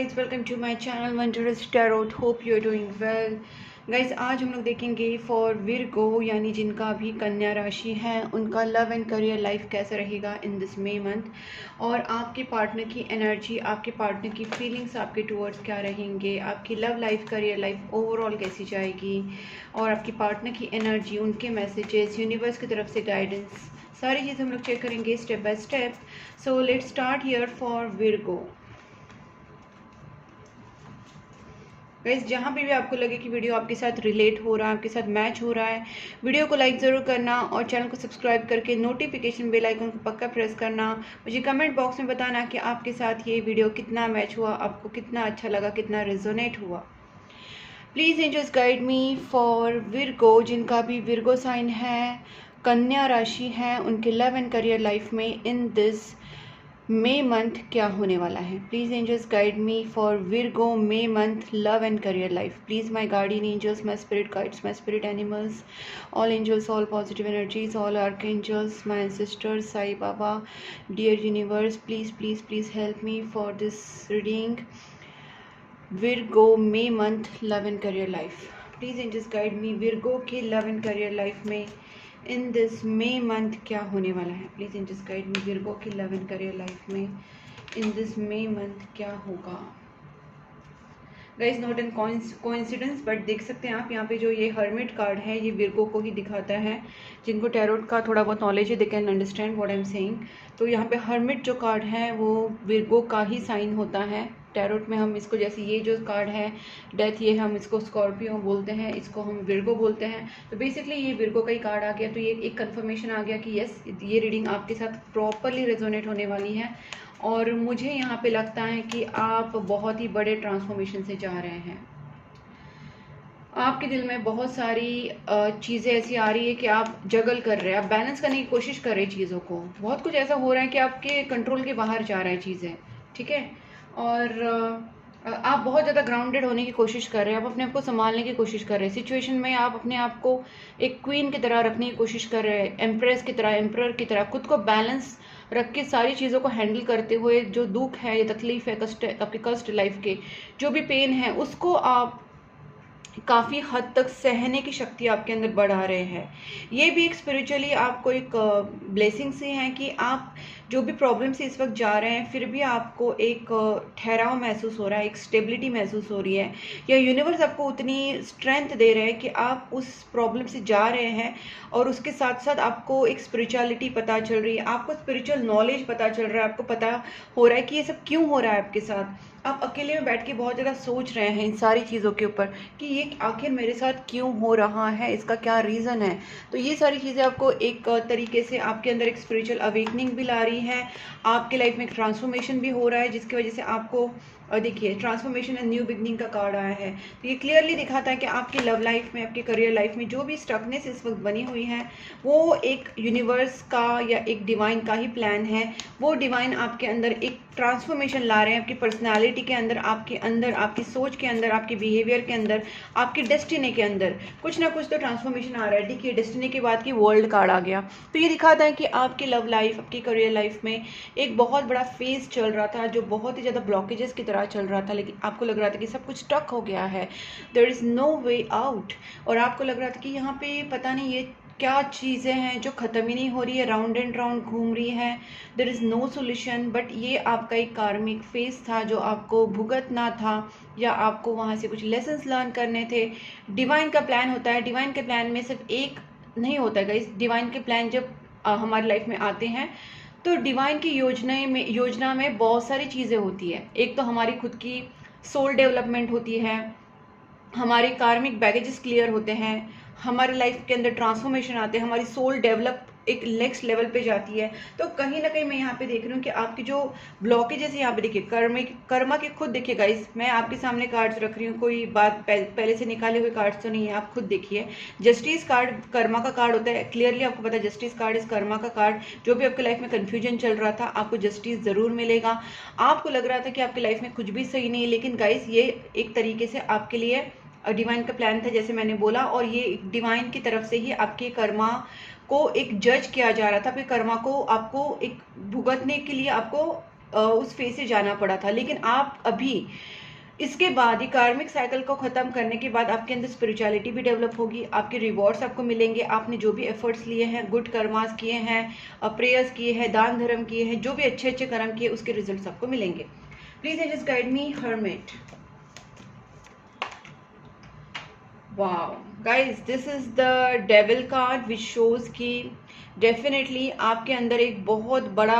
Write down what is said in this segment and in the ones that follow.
guys, welcome to my channel Wondrous Tarot. Hope you are doing well. Guys आज हम लोग देखेंगे for Virgo यानी जिनका भी कन्या राशि है उनका लव एंड करियर लाइफ कैसा रहेगा इन दिस मे मंथ, और आपके पार्टनर की एनर्जी, आपके पार्टनर की फीलिंग्स आपके टूवर्ड्स क्या रहेंगे, आपकी love life career life overall कैसी जाएगी, और आपकी पार्टनर की एनर्जी, उनके मैसेजेस, यूनिवर्स की तरफ से गाइडेंस, सारी चीज़ हम लोग चेक करेंगे step by step. So let's start here for Virgo. Guys जहाँ पे भी आपको लगे कि वीडियो आपके साथ रिलेट हो रहा है, आपके साथ मैच हो रहा है, वीडियो को लाइक ज़रूर करना और चैनल को सब्सक्राइब करके नोटिफिकेशन बेल आइकन को पक्का प्रेस करना. मुझे कमेंट बॉक्स में बताना कि आपके साथ ये वीडियो कितना मैच हुआ, आपको कितना अच्छा लगा, कितना रेजोनेट हुआ. Please angels guide me for Virgo, जिनका भी विरगो साइन है, कन्या राशि है, उनके लव एंड करियर लाइफ में इन दिस मे मंथ क्या होने वाला है. Please angels guide me for Virgo May month love and career life. Please my guardian angels, my spirit guides, my spirit animals, all angels, all positive energies, all archangels, my ancestors, Sai Baba, dear universe, please please please help me for this reading Virgo May month love and career life. Please angels guide me Virgo के love and career life में इन this May month क्या होने वाला है. Please angels guide me Virgo की love and career life में इन this May month क्या होगा. Guys not an coincidence, but देख सकते हैं आप यहाँ पे जो ये हर्मिट कार्ड है ये विरगो को ही दिखाता है. जिनको टैरोट का थोड़ा बहुत नॉलेज है they can understand what I am saying. तो यहाँ पे हर्मिट जो कार्ड है वो विरगो का ही साइन होता है. टैरोट में हम इसको, जैसे ये जो कार्ड है डेथ, ये हम इसको स्कॉर्पियो बोलते हैं, इसको हम विरगो बोलते हैं. तो बेसिकली ये विरगो का ही कार्ड आ गया. तो ये एक कंफर्मेशन आ गया कि यस, ये रीडिंग आपके साथ प्रॉपरली रेजोनेट होने वाली है. और मुझे यहाँ पे लगता है कि आप बहुत ही बड़े ट्रांसफॉर्मेशन से जा रहे हैं. आपके दिल में बहुत सारी चीज़ें ऐसी आ रही है कि आप जगल कर रहे हैं, आप बैलेंस करने की कोशिश कर रहे हैं चीज़ों को. बहुत कुछ ऐसा हो रहा है कि आपके कंट्रोल के बाहर जा रहा है चीज़ें, ठीक है. और आप बहुत ज़्यादा ग्राउंडेड होने की कोशिश कर रहे हैं, आप अपने आप को संभालने की कोशिश कर रहे हैं. सिचुएशन में आप अपने आप को एक क्वीन की तरह रखने की कोशिश कर रहे हैं, एम्प्रेस की तरह, एम्प्रर की तरह, खुद को बैलेंस रख के सारी चीज़ों को हैंडल करते हुए जो दुख है, ये तकलीफ है, कष्ट, आपके कष्ट लाइफ के जो भी पेन है, उसको आप काफ़ी हद तक सहने की शक्ति आपके अंदर बढ़ा रहे हैं. ये भी एक स्पिरिचुअली आपको एक ब्लेसिंग से है कि आप जो भी प्रॉब्लम से इस वक्त जा रहे हैं फिर भी आपको एक ठहराव महसूस हो रहा है, एक स्टेबिलिटी महसूस हो रही है, या यूनिवर्स आपको उतनी स्ट्रेंथ दे रहे हैं कि आप उस प्रॉब्लम से जा रहे हैं. और उसके साथ साथ आपको एक स्पिरिचुअलिटी पता चल रही है, आपको स्पिरिचुअल नॉलेज पता चल रहा है, आपको पता हो रहा है कि ये सब क्यों हो रहा है आपके साथ. आप अकेले में बैठ के बहुत ज़्यादा सोच रहे हैं इन सारी चीज़ों के ऊपर कि ये आखिर मेरे साथ क्यों हो रहा है, इसका क्या रीज़न है. तो ये सारी चीज़ें आपको एक तरीके से आपके अंदर एक स्पिरिचुअल अवेकनिंग भी ला रही है. आपके लाइफ में एक ट्रांसफॉर्मेशन भी हो रहा है जिसकी वजह से आपको देखिए ट्रांसफॉर्मेशन एंड न्यू बिगनिंग का कार्ड आया है. तो ये क्लियरली दिखाता है कि आपकी लव लाइफ में, आपके करियर लाइफ में जो भी स्टकनेस इस वक्त बनी हुई है वो एक यूनिवर्स का या एक डिवाइन का ही प्लान है. वो डिवाइन आपके अंदर एक ट्रांसफॉर्मेशन ला रहे हैं, आपकी पर्सनालिटी के अंदर, आपके अंदर, आपकी सोच के अंदर, आपके बिहेवियर के अंदर, आपकी डेस्टिनी के अंदर कुछ ना कुछ तो ट्रांसफॉर्मेशन आ रहा है. देखिए डेस्टिनी के बाद की वर्ल्ड कार्ड आ गया. तो ये दिखाता है कि आपकी लव लाइफ, आपकी करियर लाइफ में एक बहुत बड़ा फेज चल रहा था जो बहुत ही ज़्यादा ब्लॉकेजेस की तरह चल रहा था, लेकिन आपको लग रहा था कि सब कुछ स्टक हो गया है, there is no way out. और आपको लग रहा था कि यहाँ पे पता नहीं ये क्या चीज़ें हैं जो ख़त्म ही नहीं हो रही है, राउंड एंड राउंड घूम रही है, there is no solution. But ये आपका एक कार्मिक फेज था जो आपको भुगतना था, या आपको वहाँ से कुछ लेसन्स लर्न करने थे. डिवाइन का प्लान होता है, डिवाइन के प्लान में सिर्फ एक नहीं होता है गाइस. डिवाइन के प्लान जब हमारी लाइफ में आते हैं तो डिवाइन की योजना में बहुत सारी चीज़ें होती है. एक तो हमारी खुद की सोल डेवलपमेंट होती है, हमारे कार्मिक बैगेजेस क्लियर होते हैं, हमारे लाइफ के अंदर ट्रांसफॉर्मेशन आते हैं, हमारी सोल डेवलप एक नेक्स्ट लेवल पे जाती है. तो कहीं ना कहीं मैं यहाँ पे देख रही हूँ कि आपकी जो ब्लॉकेजेस है यहाँ पे देखिए कर्मा के खुद देखिए गाइस, मैं आपके सामने कार्ड्स रख रही हूँ, कोई बात पहले से निकाले हुए कार्ड्स तो नहीं है. आप खुद देखिए जस्टिस कार्ड कर्मा का कार्ड होता है. क्लियरली आपको पता है जस्टिस कार्ड इज कर्मा का कार्ड. जो भी आपके लाइफ में कन्फ्यूजन चल रहा था आपको जस्टिस ज़रूर मिलेगा. आपको लग रहा था कि आपकी लाइफ में कुछ भी सही नहीं है, लेकिन गाइस ये एक तरीके से आपके लिए डिवाइन का प्लान था जैसे मैंने बोला. और ये डिवाइन की तरफ से ही आपके कर्मा को एक जज किया जा रहा था, फिर कर्मा को आपको एक भुगतने के लिए आपको उस फेज से जाना पड़ा था, लेकिन आप अभी इसके बाद ये कार्मिक साइकिल को ख़त्म करने के बाद आपके अंदर स्पिरिचुअलिटी भी डेवलप होगी, आपके रिवॉर्ड्स आपको मिलेंगे। आपने जो भी एफर्ट्स लिए हैं, गुड कर्मास किए हैं, प्रेयर्स किए हैं, दान धर्म किए हैं, जो भी अच्छे अच्छे कर्म किए, उसके रिजल्ट्स आपको मिलेंगे। Please just guide me hermit. Wow guys, this is the devil card which shows कि डेफिनेटली आपके अंदर एक बहुत बड़ा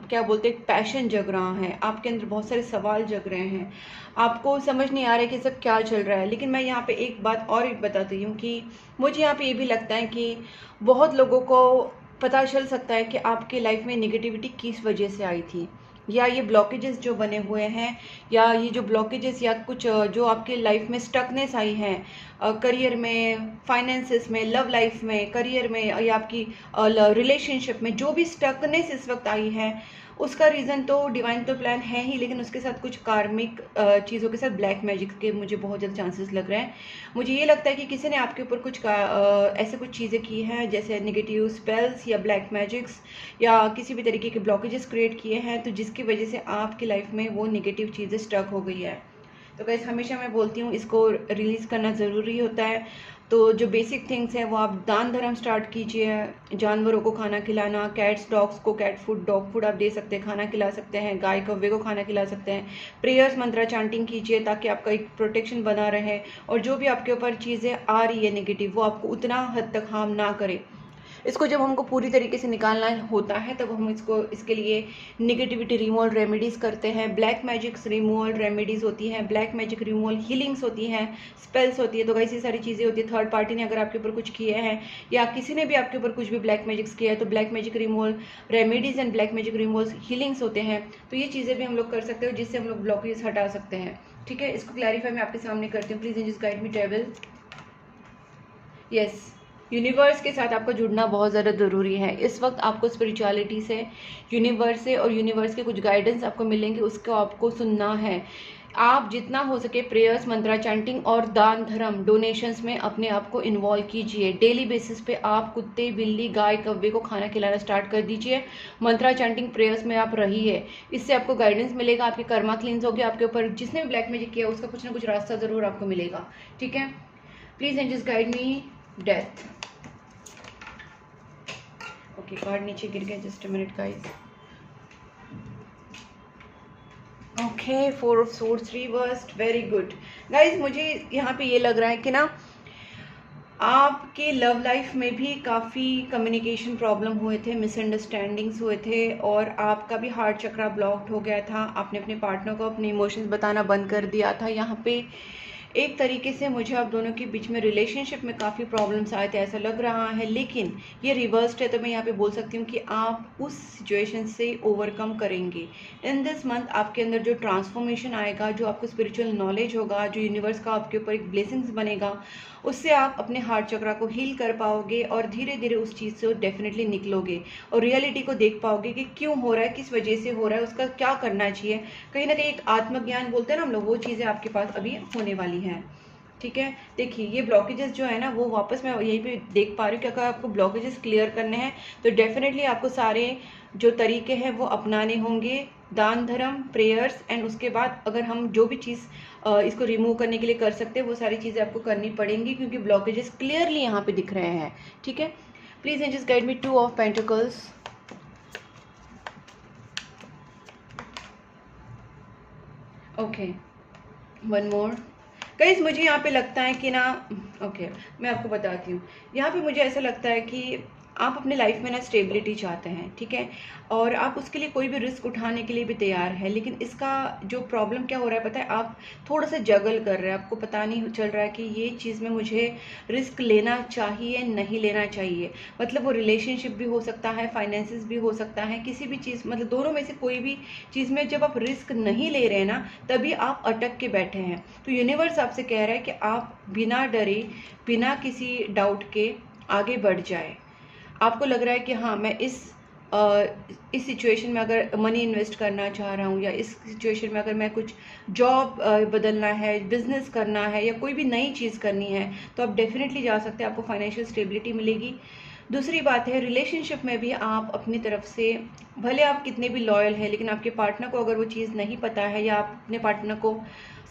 क्या बोलते हैं, पैशन जग रहा है, आपके अंदर बहुत सारे सवाल जग रहे हैं, आपको समझ नहीं आ रहा है कि सब क्या चल रहा है। लेकिन मैं यहाँ पे एक बात और एक बताती हूँ कि मुझे यहाँ पे ये भी लगता है कि बहुत लोगों को पता चल सकता है कि आपके लाइफ में नेगेटिविटी किस वजह से आई थी, या ये ब्लॉकेजेस जो बने हुए हैं, या ये जो ब्लॉकेजेस या कुछ जो आपके लाइफ में स्टकनेस आई है, करियर में, फाइनेंसेस में, लव लाइफ में, करियर में, या आपकी रिलेशनशिप में जो भी स्टकनेस इस वक्त आई है, उसका रीज़न तो डिवाइन तो प्लान है ही, लेकिन उसके साथ कुछ कार्मिक चीज़ों के साथ ब्लैक मैजिक के मुझे बहुत ज़्यादा चांसेस लग रहे हैं। मुझे ये लगता है कि किसी ने आपके ऊपर कुछ ऐसे कुछ चीज़ें की हैं, जैसे नेगेटिव स्पेल्स या ब्लैक मैजिक्स या किसी भी तरीके के ब्लॉकेजेस क्रिएट किए हैं, तो जिसकी वजह से आपकी लाइफ में वो नेगेटिव चीज़ें स्टक हो गई है। तो गाइस, हमेशा मैं बोलती हूँ इसको रिलीज़ करना ज़रूरी होता है। तो जो बेसिक थिंग्स हैं वो आप दान धर्म स्टार्ट कीजिए, जानवरों को खाना खिलाना, कैट्स डॉग्स को कैट फूड, डॉग फूड आप दे सकते हैं, खाना खिला सकते हैं, गाय कौवे को खाना खिला सकते हैं, प्रेयर्स मंत्रा चांटिंग कीजिए ताकि आपका एक प्रोटेक्शन बना रहे, और जो भी आपके ऊपर चीज़ें आ रही है नेगेटिव, वो आपको उतना हद तक हार्म ना करे। इसको जब हमको पूरी तरीके से निकालना होता है तब हम इसके लिए नेगेटिविटी रिमूवल रेमेडीज़ करते हैं, ब्लैक मैजिक्स रिमूवल रेमेडीज़ होती हैं, ब्लैक मैजिक रिमूवल हीलिंग्स होती हैं, स्पेल्स होती है। तो ऐसी सारी चीज़ें होती है। थर्ड पार्टी ने अगर आपके ऊपर कुछ किए हैं या किसी ने भी आपके ऊपर कुछ भी ब्लैक मैजिक्स किया है, तो black magic removal remedies and black magic removal healings होते हैं। तो ये चीज़ें भी हम लोग कर सकते हो जिससे हम लोग ब्लॉकेज हटा सकते हैं। ठीक है, इसको क्लैरिफाई मैं आपके सामने करती हूँ। Please just guide me devil. Yes, universe के साथ आपको जुड़ना बहुत ज़्यादा ज़रूरी है। इस वक्त आपको स्पिरिचुअलिटी से, यूनिवर्स से और यूनिवर्स के कुछ गाइडेंस आपको मिलेंगे, उसको आपको सुनना है। आप जितना हो सके प्रेयर्स, मंत्रा चैंटिंग और दान धर्म डोनेशंस में अपने आप को इन्वॉल्व कीजिए। डेली बेसिस पे आप कुत्ते, बिल्ली, गाय, कौवे को खाना खिलाना स्टार्ट कर दीजिए। मंत्रा चैंटिंग, प्रेयर्स में आप रहिए, इससे आपको गाइडेंस मिलेगा, आपके कर्मा क्लींस होगी, आपके ऊपर जिसने भी ब्लैक मैजिक किया उसका कुछ ना कुछ रास्ता ज़रूर आपको मिलेगा। ठीक है, please and just guide me death. Okay, card नीचे गिर गया, just a minute guys. Okay, 4 of swords reversed, very good guys. मुझे यहाँ पे ये लग रहा है कि ना आपके लव लाइफ में भी काफ़ी कम्युनिकेशन प्रॉब्लम हुए थे, मिसअंडरस्टैंडिंग्स हुए थे, और आपका भी हार्ट चक्रा ब्लॉक्ड हो गया था। आपने अपने पार्टनर को अपने इमोशंस बताना बंद कर दिया था। यहाँ पे एक तरीके से मुझे आप दोनों के बीच में रिलेशनशिप में काफ़ी प्रॉब्लम्स आए थे ऐसा लग रहा है, लेकिन ये रिवर्स्ड है। तो मैं यहाँ पे बोल सकती हूँ कि आप उस सिचुएशन से ओवरकम करेंगे। इन दिस मंथ आपके अंदर जो ट्रांसफॉर्मेशन आएगा, जो आपको स्पिरिचुअल नॉलेज होगा, जो यूनिवर्स का आपके ऊपर एक ब्लेसिंग्स बनेगा, उससे आप अपने हार्ट चक्रा को हील कर पाओगे और धीरे धीरे उस चीज़ से डेफिनेटली निकलोगे और रियलिटी को देख पाओगे कि क्यों हो रहा है, किस वजह से हो रहा है, उसका क्या करना चाहिए। कहीं ना कहीं एक आत्मज्ञान बोलते हैं ना हम लोग, वो चीज़ें आपके पास अभी होने वाली हैं। ठीक है, देखिए ये ब्लॉकेजेस जो है ना, वो वापस मैं यहीं पे देख पा रही हूँ कि अगर आपको ब्लॉकेजेस क्लियर करने हैं तो डेफिनेटली आपको सारे जो तरीके हैं वो अपनाने होंगे, दान धर्म, प्रेयर्स, एंड उसके बाद अगर हम जो भी चीज़ इसको रिमूव करने के लिए कर सकते हैं वो सारी चीज़ें आपको करनी पड़ेंगी, क्योंकि ब्लॉकेजेस क्लियरली यहाँ पे दिख रहे हैं। ठीक है, please and just guide me 2 of pentacles. Okay, one more guys. मुझे यहाँ पे लगता है कि ना, ओके मैं आपको बताती हूँ। यहाँ पे मुझे ऐसा लगता है कि आप अपने लाइफ में ना स्टेबिलिटी चाहते हैं, ठीक है, और आप उसके लिए कोई भी रिस्क उठाने के लिए भी तैयार है। लेकिन इसका जो प्रॉब्लम क्या हो रहा है पता है, आप थोड़ा सा जगल कर रहे हैं, आपको पता नहीं चल रहा है कि ये चीज़ में मुझे रिस्क लेना चाहिए नहीं लेना चाहिए। मतलब वो रिलेशनशिप भी हो सकता है, फाइनेंसिस भी हो सकता है, किसी भी चीज़, मतलब दोनों में से कोई भी चीज़ में जब आप रिस्क नहीं ले रहे हैं ना, तभी आप अटक के बैठे हैं। तो यूनिवर्स आपसे कह रहा है कि आप बिना डरे, बिना किसी डाउट के आगे बढ़ जाए। आपको लग रहा है कि हाँ, मैं इस सिचुएशन में अगर मनी इन्वेस्ट करना चाह रहा हूँ, या इस सिचुएशन में अगर मैं कुछ जॉब बदलना है, बिजनेस करना है, या कोई भी नई चीज़ करनी है, तो आप डेफिनेटली जा सकते हैं। आपको फाइनेंशियल स्टेबिलिटी मिलेगी, दूसरी बात है, रिलेशनशिप में भी आप अपनी तरफ से भले आप कितने भी लॉयल हैं, लेकिन आपके पार्टनर को अगर वो चीज़ नहीं पता है या आप अपने पार्टनर को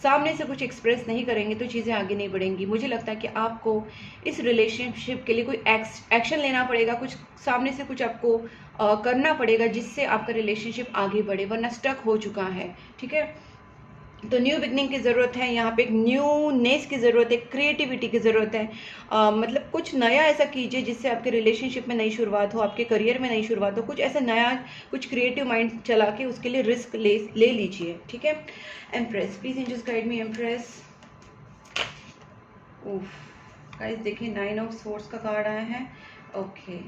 सामने से कुछ एक्सप्रेस नहीं करेंगे तो चीज़ें आगे नहीं बढ़ेंगी। मुझे लगता है कि आपको इस रिलेशनशिप के लिए कोई एक्शन लेना पड़ेगा, कुछ सामने से कुछ आपको करना पड़ेगा जिससे आपका रिलेशनशिप आगे बढ़े, वरना स्टक हो चुका है। ठीक है, तो न्यू बिगनिंग की ज़रूरत है यहाँ पे, एक न्यूनेस की ज़रूरत है, क्रिएटिविटी की ज़रूरत है। मतलब कुछ नया ऐसा कीजिए जिससे आपके रिलेशनशिप में नई शुरुआत हो, आपके करियर में नई शुरुआत हो, कुछ ऐसा नया, कुछ क्रिएटिव माइंड चला के उसके लिए रिस्क ले लीजिए। ठीक है, empress, please angels guide me empress. उफ गाइस, देखिए 9 ऑफ सोर्ड्स का कार्ड आया है। ओके,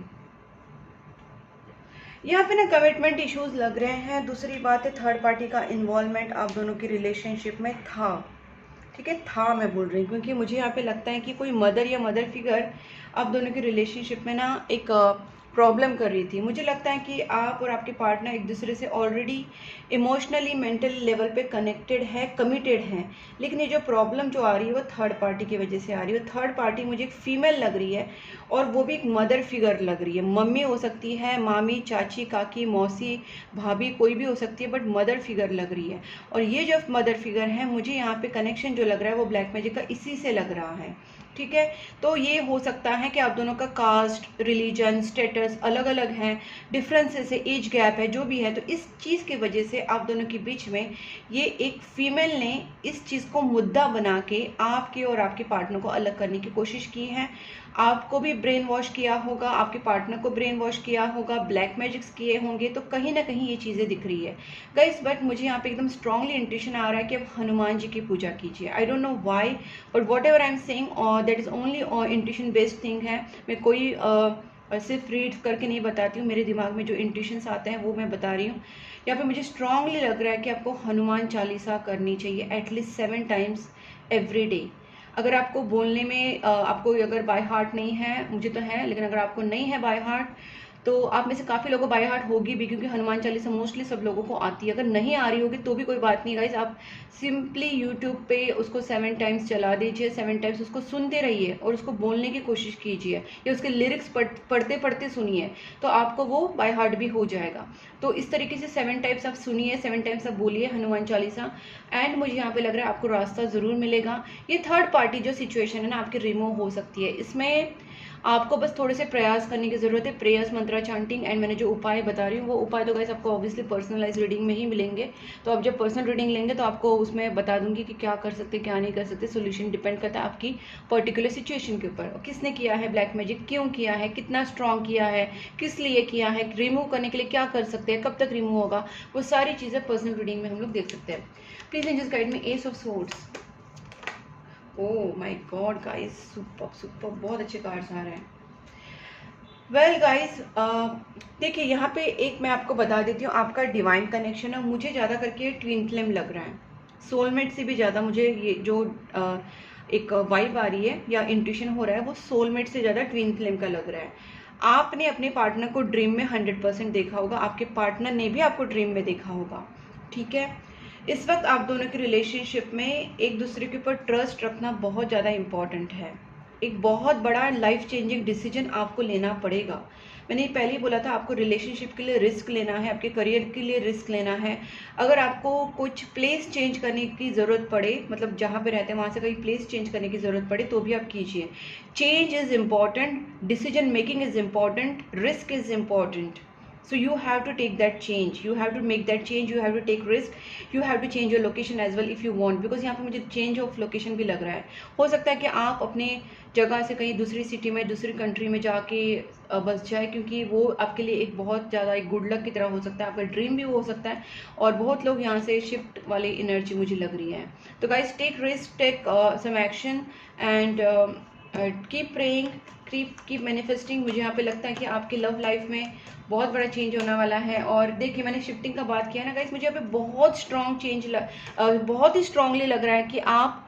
यहाँ पे ना कमिटमेंट इश्यूज लग रहे हैं। दूसरी बात है, थर्ड पार्टी का इन्वॉल्वमेंट आप दोनों की रिलेशनशिप में था। ठीक है, था मैं बोल रही हूँ क्योंकि मुझे यहाँ पे लगता है कि कोई मदर या मदर फिगर आप दोनों की रिलेशनशिप में ना एक प्रॉब्लम कर रही थी। मुझे लगता है कि आप और आपके पार्टनर एक दूसरे से ऑलरेडी इमोशनली मेंटल लेवल पे कनेक्टेड है, कमिटेड हैं, लेकिन ये जो प्रॉब्लम जो आ रही है वो थर्ड पार्टी की वजह से आ रही है। थर्ड पार्टी मुझे एक फीमेल लग रही है और वो भी एक मदर फिगर लग रही है। मम्मी हो सकती है, मामी, चाची, काकी, मौसी, भाभी, कोई भी हो सकती है, बट मदर फिगर लग रही है। और ये जो मदर फिगर है, मुझे यहाँ पे कनेक्शन जो लग रहा है वो ब्लैक मैजिक का इसी से लग रहा है। ठीक है, तो ये हो सकता है कि आप दोनों का कास्ट, रिलीजन, स्टेटस अलग अलग हैं, डिफरेंसेस है, एज गैप है, जो भी है। तो इस चीज़ की वजह से आप दोनों के बीच में ये एक फीमेल ने इस चीज़ को मुद्दा बना के आपके और आपके पार्टनर को अलग करने की कोशिश की है। आपको भी ब्रेन वॉश किया होगा, आपके पार्टनर को ब्रेन वॉश किया होगा, ब्लैक मैजिक्स किए होंगे, तो कहीं ना कहीं ये चीज़ें दिख रही है गाइस। बट मुझे यहाँ पे एकदम स्ट्रांगली इंट्यूशन आ रहा है कि आप हनुमान जी की पूजा कीजिए। I don't know why, but what ever I am saying that is only intuition based thing है। मैं कोई सिर्फ रीड करके नहीं बताती हूँ, मेरे दिमाग में जो इंट्यूशंस आते हैं वो मैं बता रही हूँ। यहाँ पे मुझे स्ट्रांगली लग रहा है कि आपको हनुमान चालीसा करनी चाहिए एटलीस्ट 7 टाइम्स एवरी डे। अगर आपको बोलने में आपको अगर बाय हार्ट नहीं है, मुझे तो है, लेकिन अगर आपको नहीं है बाय हार्ट तो आप में से काफ़ी लोगों को बाय हार्ट होगी भी, क्योंकि हनुमान चालीसा मोस्टली सब लोगों को आती है। अगर नहीं आ रही होगी तो भी कोई बात नहीं गाइस, आप सिंपली यूट्यूब पे उसको 7 टाइम्स चला दीजिए, 7 टाइम्स उसको सुनते रहिए और उसको बोलने की कोशिश कीजिए या उसके लिरिक्स पढ़ते पढ़ते सुनिए, तो आपको वो बाय हार्ट भी हो जाएगा। तो इस तरीके से 7 टाइम्स आप सुनिए, 7 टाइम्स आप बोलिए हनुमान चालीसा, एंड मुझे यहाँ पे लग रहा है आपको रास्ता ज़रूर मिलेगा। ये थर्ड पार्टी जो सिचुएशन है ना आपकी रिमूव हो सकती है। इसमें आपको बस थोड़े से प्रयास करने की ज़रूरत है, प्रेयर्स, मंत्रा, चांटिंग, एंड मैंने जो उपाय बता रही हूँ वो उपाय तो गाइस आपको ऑब्वियसली पर्सनलाइज रीडिंग में ही मिलेंगे। तो आप जब पर्सनल रीडिंग लेंगे तो आपको उसमें बता दूंगी कि क्या कर सकते क्या नहीं कर सकते। सोल्यूशन डिपेंड करता है आपकी पर्टिकुलर सिचुएशन के ऊपर, किसने किया है ब्लैक मैजिक, क्यों किया है, कितना स्ट्रॉन्ग किया है, किस लिए किया है, रिमूव करने के लिए क्या कर सकते हैं, कब तक रिमूव होगा, वो सारी चीज़ें पर्सनल रीडिंग में हम लोग देख सकते हैं। Please angels guide me ace of swords. Oh my god guys, super super, बहुत अच्छे कार्ड्स आ रहे हैं। वेल गाइस, देखिए यहाँ पे एक मैं आपको बता देती हूँ, आपका डिवाइन कनेक्शन है, मुझे ज़्यादा करके ट्विन फ्लेम लग रहा है, सोलमेट से भी ज़्यादा मुझे ये जो एक वाइब आ रही है या इंट्यूशन हो रहा है वो सोलमेट से ज़्यादा ट्विन फ्लेम का लग रहा है। आपने अपने पार्टनर को ड्रीम में 100% देखा होगा, आपके पार्टनर ने भी आपको ड्रीम में देखा होगा। ठीक है, इस वक्त आप दोनों की रिलेशनशिप में एक दूसरे के ऊपर ट्रस्ट रखना बहुत ज़्यादा इम्पॉर्टेंट है। एक बहुत बड़ा लाइफ चेंजिंग डिसीजन आपको लेना पड़ेगा। मैंने पहले ही बोला था, आपको रिलेशनशिप के लिए रिस्क लेना है, आपके करियर के लिए रिस्क लेना है। अगर आपको कुछ प्लेस चेंज करने की ज़रूरत पड़े, मतलब जहाँ पे रहते हैं वहाँ से कहीं प्लेस चेंज करने की ज़रूरत पड़े तो भी आप कीजिए। Change is important, decision making is important, risk is important. So you have to take that change, you have to make that change, you have to take risk, you have to change your location as well if you want, because यहाँ पे मुझे change of location भी लग रहा है। हो सकता है कि आप अपने जगह से कहीं दूसरी सिटी में, दूसरी कंट्री में जाके बस जाए, क्योंकि वो आपके लिए एक बहुत ज़्यादा एक गुड लक की तरह हो सकता है, आपका ड्रीम भी हो सकता है। और बहुत लोग यहाँ से शिफ्ट वाली एनर्जी मुझे लग रही है। तो guys take risk, take some action and keep praying, keep manifesting. मुझे यहाँ पे लगता है कि आपकी लव लाइफ में बहुत बड़ा चेंज होने वाला है। और देखिए मैंने शिफ्टिंग का बात किया ना गाइस, मुझे यहाँ पे बहुत स्ट्रॉन्ग चेंज बहुत ही स्ट्रांगली लग रहा है कि आप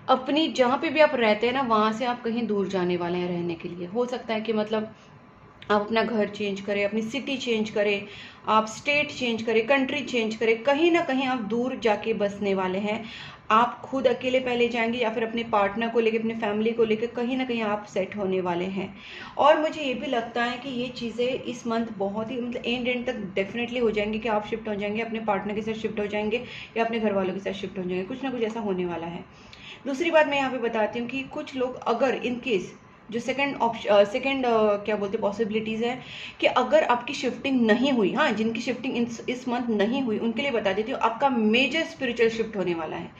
अपनी जहाँ पे भी आप रहते हैं ना वहाँ से आप कहीं दूर जाने वाले हैं रहने के लिए। हो सकता है कि मतलब आप अपना घर चेंज करें, अपनी सिटी चेंज करें, आप स्टेट चेंज करें, कंट्री चेंज करें, कहीं ना कहीं आप दूर जाके बसने वाले हैं। आप खुद अकेले पहले जाएंगे या फिर अपने पार्टनर को लेकर, अपने फैमिली को लेकर कहीं ना कहीं आप सेट होने वाले हैं। और मुझे ये भी लगता है कि ये चीज़ें इस मंथ बहुत ही मतलब एंड तक डेफिनेटली हो जाएंगी कि आप शिफ्ट हो जाएंगे, अपने पार्टनर के साथ शिफ्ट हो जाएंगे या अपने घर वालों के साथ शिफ्ट हो जाएंगे, कुछ ना कुछ ऐसा होने वाला है। दूसरी बात मैं यहाँ पे बताती हूँ कि कुछ लोग अगर इन केस जो सेकंड क्या बोलते पॉसिबिलिटीज़ है कि अगर आपकी शिफ्टिंग नहीं हुई, हाँ जिनकी शिफ्टिंग इस मंथ नहीं हुई उनके लिए बता देती हूँ, आपका मेजर स्पिरिचुअल शिफ्ट होने वाला है।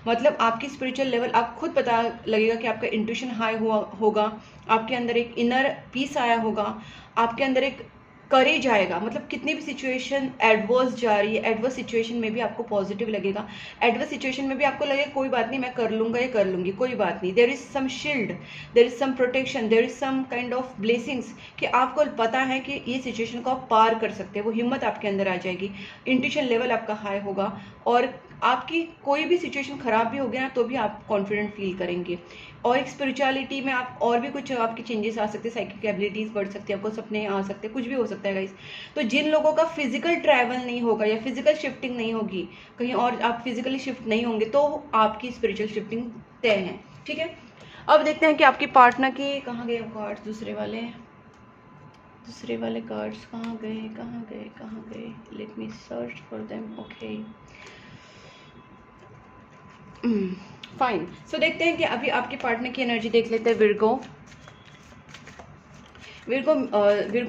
मतलब आपकी स्पिरिचुअल लेवल आप खुद पता लगेगा कि आपका इंट्यूशन हाई होगा, आपके अंदर एक इनर पीस आया होगा, आपके अंदर एक करेज आएगा। मतलब कितनी भी सिचुएशन एडवर्स जा रही है, एडवर्स सिचुएशन में भी आपको पॉजिटिव लगेगा, एडवर्स सिचुएशन में भी आपको लगेगा कोई बात नहीं मैं कर लूंगा या कर लूंगी, कोई बात नहीं, there is some shield, there is some protection, there is some kind of blessings कि आपको पता है कि ये सिचुएशन को आप पार कर सकते हैं। वो हिम्मत आपके अंदर आ जाएगी, इंट्यूशन लेवल आपका हाई होगा और आपकी कोई भी सिचुएशन खराब भी हो गया ना तो भी आप कॉन्फिडेंट फील करेंगे। और एक स्पिरिचुअलिटी में आप और भी कुछ आपके चेंजेस आ सकते हैं, साइकिक एबिलिटीज बढ़ सकती है, आपको सपने आ सकते हैं, कुछ भी हो सकता है गाइस। तो जिन लोगों का फिजिकल ट्रैवल नहीं होगा या फिजिकल शिफ्टिंग नहीं होगी, कहीं और आप फिजिकली शिफ्ट नहीं होंगे, तो आपकी स्पिरिचुअल शिफ्टिंग तय है। ठीक है, अब देखते हैं कि आपके पार्टनर की कहाँ गए कार्ड्स, दूसरे वाले कार्ड्स कहाँ गए। Let me search for them. Okay fine, so देखते हैं कि अभी आपके पार्टनर की एनर्जी देख लेते हैं। विर्गो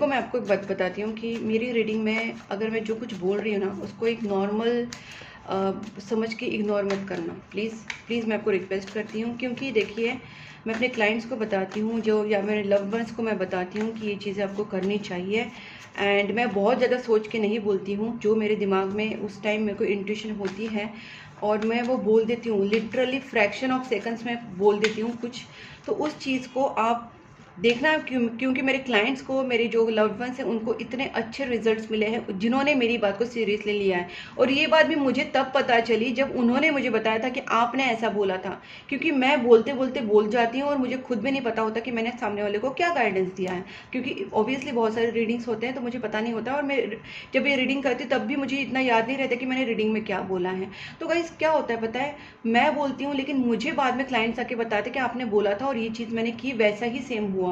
मैं आपको एक बात बताती हूँ कि मेरी रीडिंग में अगर मैं जो कुछ बोल रही हूँ ना उसको एक नॉर्मल समझ के इग्नोर मत करना प्लीज़ मैं आपको रिक्वेस्ट करती हूँ। क्योंकि देखिए मैं अपने क्लाइंट्स को बताती हूँ जो या मेरे लव वंस को मैं बताती हूँ कि ये चीज़ें आपको करनी चाहिए, एंड मैं बहुत ज़्यादा सोच के नहीं बोलती हूँ, जो मेरे दिमाग में उस टाइम मेरे को इंट्यूशन होती है और मैं वो बोल देती हूँ, लिटरली फ्रैक्शन ऑफ सेकंड्स में बोल देती हूँ कुछ। तो उस चीज़ को आप देखना, क्योंकि मेरे क्लाइंट्स को, मेरे जो लव्ड वंस हैं उनको इतने अच्छे रिजल्ट्स मिले हैं जिन्होंने मेरी बात को सीरियसली लिया है। और ये बात भी मुझे तब पता चली जब उन्होंने मुझे बताया था कि आपने ऐसा बोला था। क्योंकि मैं बोलते बोलते बोल जाती हूँ और मुझे खुद भी नहीं पता होता कि मैंने सामने वाले को क्या गाइडेंस दिया है, क्योंकि ऑब्वियसली बहुत सारे रीडिंग्स होते हैं तो मुझे पता नहीं होता। और मैं जब ये रीडिंग करती तब भी मुझे इतना याद नहीं रहता कि मैंने रीडिंग में क्या बोला है। तो गाइस क्या होता है पता है, मैं बोलती हूँ लेकिन मुझे बाद में क्लाइंट्स आके बताते कि आपने बोला था और ये चीज़ मैंने की, वैसा ही सेम हुआ।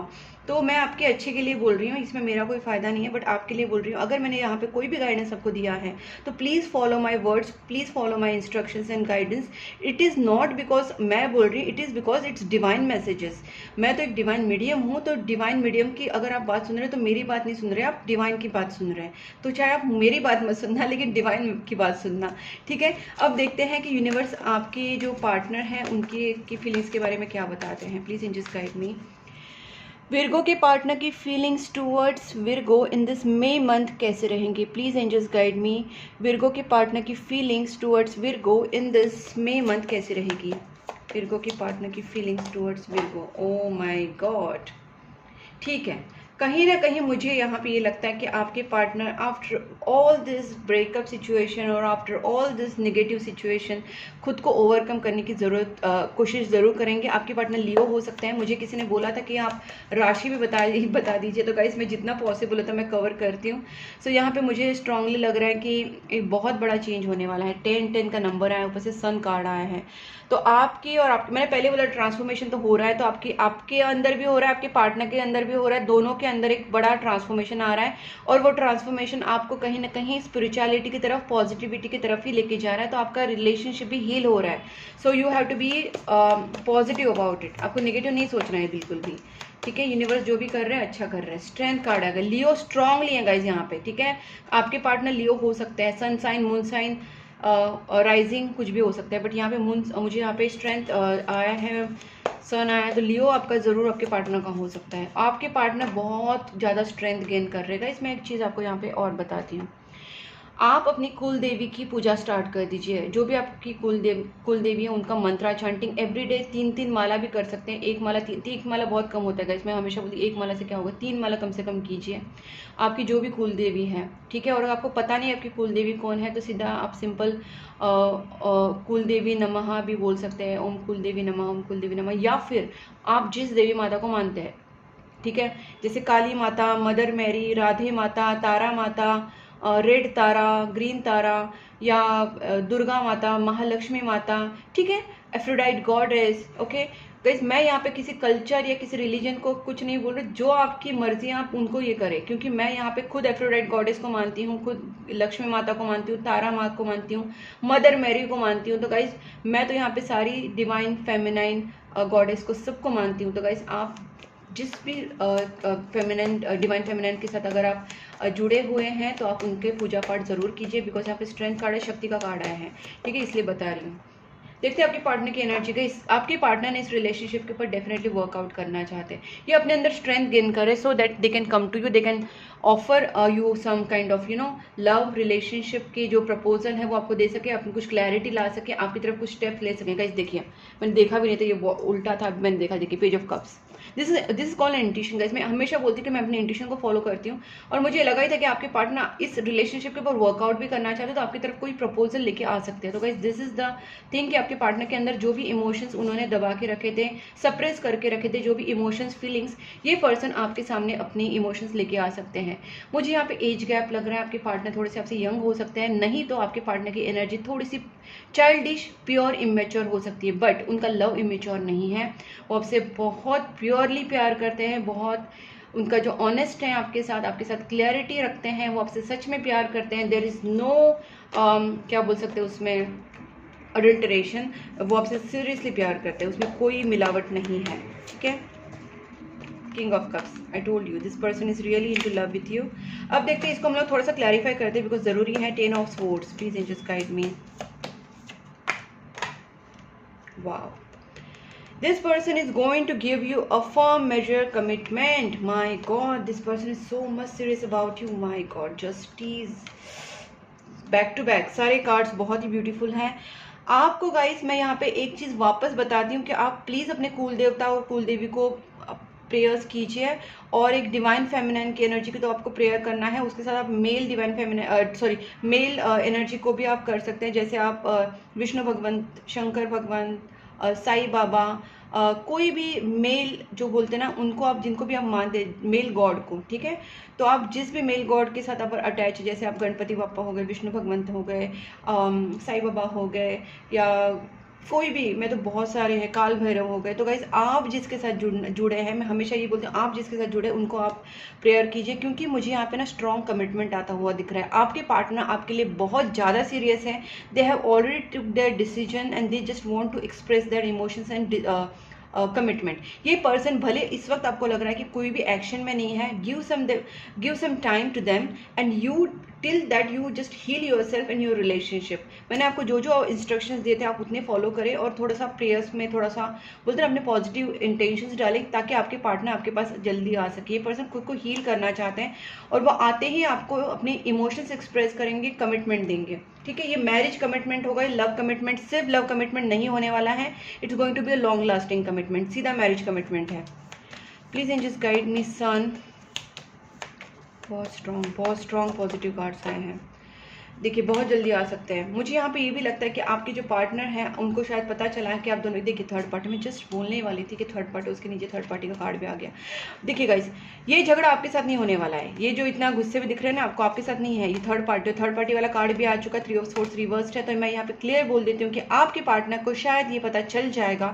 तो मैं आपके अच्छे के लिए बोल रही हूँ, इसमें मेरा कोई फ़ायदा नहीं है, बट आपके लिए बोल रही हूँ। अगर मैंने यहाँ पे कोई भी गाइडेंस आपको दिया है तो please follow my words, please follow my instructions and guidance. It is not because मैं बोल रही हूँ, it is because it's divine messages. मैं तो एक डिवाइन मीडियम हूँ, तो डिवाइन मीडियम की अगर आप बात सुन रहे हैं तो मेरी बात नहीं सुन रहे, आप डिवाइन की बात सुन रहे हैं। तो चाहे आप मेरी बात मत सुनना लेकिन डिवाइन की बात सुनना, ठीक है। अब देखते हैं कि यूनिवर्स आपके जो पार्टनर हैं उनकी फीलिंग्स के बारे में क्या बताते हैं। Please just guide me. Virgo के पार्टनर की feelings towards Virgo in this May month कैसे रहेंगे? Please angels guide me. Virgo के पार्टनर की feelings towards Virgo in this May month कैसे रहेगी? विर्गो के पार्टनर की feelings towards Virgo, oh my God. ठीक है, कहीं ना कहीं मुझे यहाँ पे ये लगता है कि आपके partner after all this breakup situation और after all this negative situation खुद को ओवरकम करने की कोशिश ज़रूर करेंगे। आपके पार्टनर लियो हो सकते हैं। मुझे किसी ने बोला था कि आप राशि भी बता दीजिए, तो गाइस मैं जितना पॉसिबल होता है मैं कवर करती हूँ। सो यहाँ पे मुझे स्ट्रांगली लग रहा है कि एक बहुत बड़ा चेंज होने वाला है। 10 का नंबर आया, ऊपर से सन कार्ड आया है। तो आपकी और आपके, मैंने पहले बोला ट्रांसफॉर्मेशन तो हो रहा है, तो आपके अंदर भी हो रहा है, आपके पार्टनर के अंदर भी हो रहा है, दोनों के अंदर एक बड़ा ट्रांसफॉर्मेशन आ रहा है। और वो ट्रांसफॉर्मेशन आपको कहीं ना कहीं स्पिरिचुअलिटी की तरफ, पॉजिटिविटी की तरफ ही लेके जा रहा है। तो आपका रिलेशनशिप भी हील हो रहा है। So you have to be positive about it. आपको नेगेटिव नहीं सोचना है बिल्कुल भी, ठीक है। यूनिवर्स जो भी कर रहे हैं अच्छा कर रहे हैं। स्ट्रेंथ कार्ड आ गया, लियो स्ट्रांगली है गाइज यहाँ पे, ठीक है। आपके पार्टनर लियो हो सकते हैं, sun sign, moon sign, rising कुछ भी हो सकता है, बट यहाँ पे मून, मुझे यहाँ पे स्ट्रेंथ आया है, सन आया है, तो लियो आपका ज़रूर आपके पार्टनर का हो सकता है। आपके पार्टनर बहुत ज़्यादा स्ट्रेंथ गेन कर रहेगा। इसमें एक चीज़ आपको यहाँ पे और बताती हूँ, आप अपनी कुल देवी की पूजा स्टार्ट कर दीजिए। जो भी आपकी कुल देवी है उनका मंत्रा चैंटिंग एवरीडे 3 माला भी कर सकते हैं। एक माला बहुत कम होता है इसमें, हमेशा बोलती एक माला से क्या होगा, 3 माला कम से कम कीजिए आपकी जो भी कुल देवी है, ठीक है। और आपको पता नहीं आपकी कुल देवी कौन है तो सीधा आप सिंपल कुल देवी नमः भी बोल सकते हैं, ओम कुल देवी नमः, ओम कुल देवी नमः। या फिर आप जिस देवी माता को मानते हैं, ठीक है, जैसे काली माता, मदर मैरी, राधे माता, तारा माता, रेड तारा, ग्रीन तारा, या दुर्गा माता, महालक्ष्मी माता, ठीक है, एफ्रोडाइट गॉडेस। ओके गाइस, मैं यहाँ पे किसी कल्चर या किसी रिलीजन को कुछ नहीं बोल रही, जो आपकी मर्जी आप उनको ये करें, क्योंकि मैं यहाँ पे खुद एफ्रोडाइट गॉडेस को मानती हूँ, खुद लक्ष्मी माता को मानती हूँ, तारा माँ को मानती हूँ, मदर मैरी को मानती हूँ। तो गाइस मैं तो यहाँ पे सारी डिवाइन फेमिनाइन गॉडेस को सबको मानती हूँ। तो गाइस आप जिस भी फेमिनाइन डिवाइन फेमिनाइन के साथ अगर आप जुड़े हुए हैं तो आप उनके पूजा पाठ जरूर कीजिए, बिकॉज यहाँ पे स्ट्रेंथ कार्ड है, शक्ति का कार्ड आया है, ठीक है, इसलिए बता रही हूँ। देखते हैं आपके पार्टनर की एनर्जी का। आपके पार्टनर ने इस रिलेशनशिप के ऊपर डेफिनेटली वर्कआउट करना चाहते हैं, ये अपने अंदर स्ट्रेंथ गेन करे, so that they can come to you, they can offer you some kind of love relationship की जो प्रपोजल है वो आपको दे सके, आपको कुछ क्लैरिटी ला सके, आपकी तरफ कुछ स्टेप ले सके। गाइस देखिए, मैंने देखा भी नहीं था, ये उल्टा था, मैंने देखा, देखिए page of cups, this is called intuition. Guys मैं हमेशा बोलती हूँ कि मैं अपने इंट्यूशन को फॉलो करती हूँ, और मुझे लगा ही था कि आपके पार्टनर इस रिलेशनशिप के ऊपर वर्कआउट भी करना चाहते हैं, तो आपकी तरफ कोई प्रपोजल लेके आ सकते हैं। तो guys this is the thing कि आपके पार्टनर के अंदर जो भी इमोशंस उन्होंने दबा के रखे थे, सप्रेस करके रखे थे, जो भी इमोशंस फीलिंग्स, ये पर्सन आपके सामने अपनी इमोशंस लेके आ सकते हैं। मुझे यहाँ पे एज गैप लग रहा है, आपके पार्टनर थोड़े से आपसे यंग हो सकते हैं, नहीं तो आपके पार्टनर की एनर्जी थोड़ी सी चाइल्डिश, प्योर, इमेच्योर हो सकती है, बट उनका लव इमेच्योर नहीं है, वो आपसे बहुत प्योरली प्यार करते हैं, बहुत उनका जो ऑनेस्ट है आपके साथ क्लियरिटी रखते हैं, वो आपसे सच में प्यार करते हैं। देयर इज नो क्या बोल सकते हैं उसमें, अडल्टरेशन, वो आपसे सीरियसली प्यार करते हैं, उसमें कोई मिलावट नहीं है, ठीक है। King of cups, I told you this person is really into love with you. अब देखते हैं इसको हम लोग थोड़ा सा क्लैरिफाई करते हैं, बिकॉज जरूरी है। 10 of swords, please angels guide me. Wow, this person is going to give you a firm measure commitment. My god, this person is so much serious about you. My god, justice, back to back सारे cards बहुत ही beautiful हैं। आपको guys मैं यहाँ पे एक चीज़ वापस बताती हूँ कि आप प्लीज़ अपने कुल देवता और कुल देवी को प्रेयर्स कीजिए, और एक डिवाइन फेमिनाइन की एनर्जी की तो आपको प्रेयर करना है, उसके साथ आप male divine feminine male energy को भी आप कर सकते हैं, जैसे आप विष्णु भगवंत, शंकर भगवंत, साई बाबा, कोई भी मेल जो बोलते हैं ना उनको आप, जिनको भी आप मानते मेल गॉड को, ठीक है, तो आप जिस भी मेल गॉड के साथ आप अटैच, जैसे आप गणपति बापा हो गए, विष्णु भगवंत हो गए, साई बाबा हो गए, या कोई भी, मैं तो बहुत सारे हैं, काल भैरव हो गए। तो गाइज आप जिसके साथ जुड़े हैं, मैं हमेशा ये बोलती हूँ आप जिसके साथ जुड़े उनको आप प्रेयर कीजिए, क्योंकि मुझे यहाँ पे ना स्ट्रॉन्ग कमिटमेंट आता हुआ दिख रहा है। आपके पार्टनर आपके लिए बहुत ज़्यादा सीरियस है, they have already took their decision and they just want to express their emotions and commitment. ये पर्सन भले इस वक्त आपको लग रहा है कि कोई भी एक्शन में नहीं है, give some time to them and you till that you just heal yourself and your relationship. मैंने आपको जो जो इंस्ट्रक्शंस दिए थे आप उतने फॉलो करें, और थोड़ा सा प्रेयर्स में थोड़ा सा बोलते हैं अपने पॉजिटिव इंटेंशंस डालें, ताकि आपके पार्टनर आपके पास जल्दी आ सके। ये पर्सन खुद को हील करना चाहते हैं, और वो आते ही आपको अपने इमोशंस एक्सप्रेस करेंगे, कमिटमेंट देंगे, ठीक है। ये मैरिज कमिटमेंट होगा, लव कमिटमेंट, सिर्फ लव कमिटमेंट नहीं होने वाला है, it's going to be a long lasting commitment, सीधा मैरिज कमिटमेंट है। Please angels guide me sun. बहुत स्ट्रॉन्ग पॉजिटिव कार्ड्स आए हैं। देखिए बहुत जल्दी आ सकते हैं। मुझे यहाँ पे ये भी लगता है कि आपके जो पार्टनर हैं उनको शायद पता चला है कि आप दोनों, देखिए थर्ड पार्टी, में जस्ट बोलने वाली थी कि थर्ड पार्टी, उसके नीचे थर्ड पार्टी का कार्ड भी आ गया। देखिए गाइस, ये झगड़ा आपके साथ नहीं होने वाला है, ये जो इतना गुस्से में दिख रहे हैं ना आपको, आपके साथ नहीं है। ये थर्ड पार्टी वाला कार्ड भी आ चुका है, 3 ऑफ स्वॉर्ड्स रिवर्स्ड है। तो मैं यहाँ पे क्लियर बोल देती हूँ कि आपके पार्टनर को शायद ये पता चल जाएगा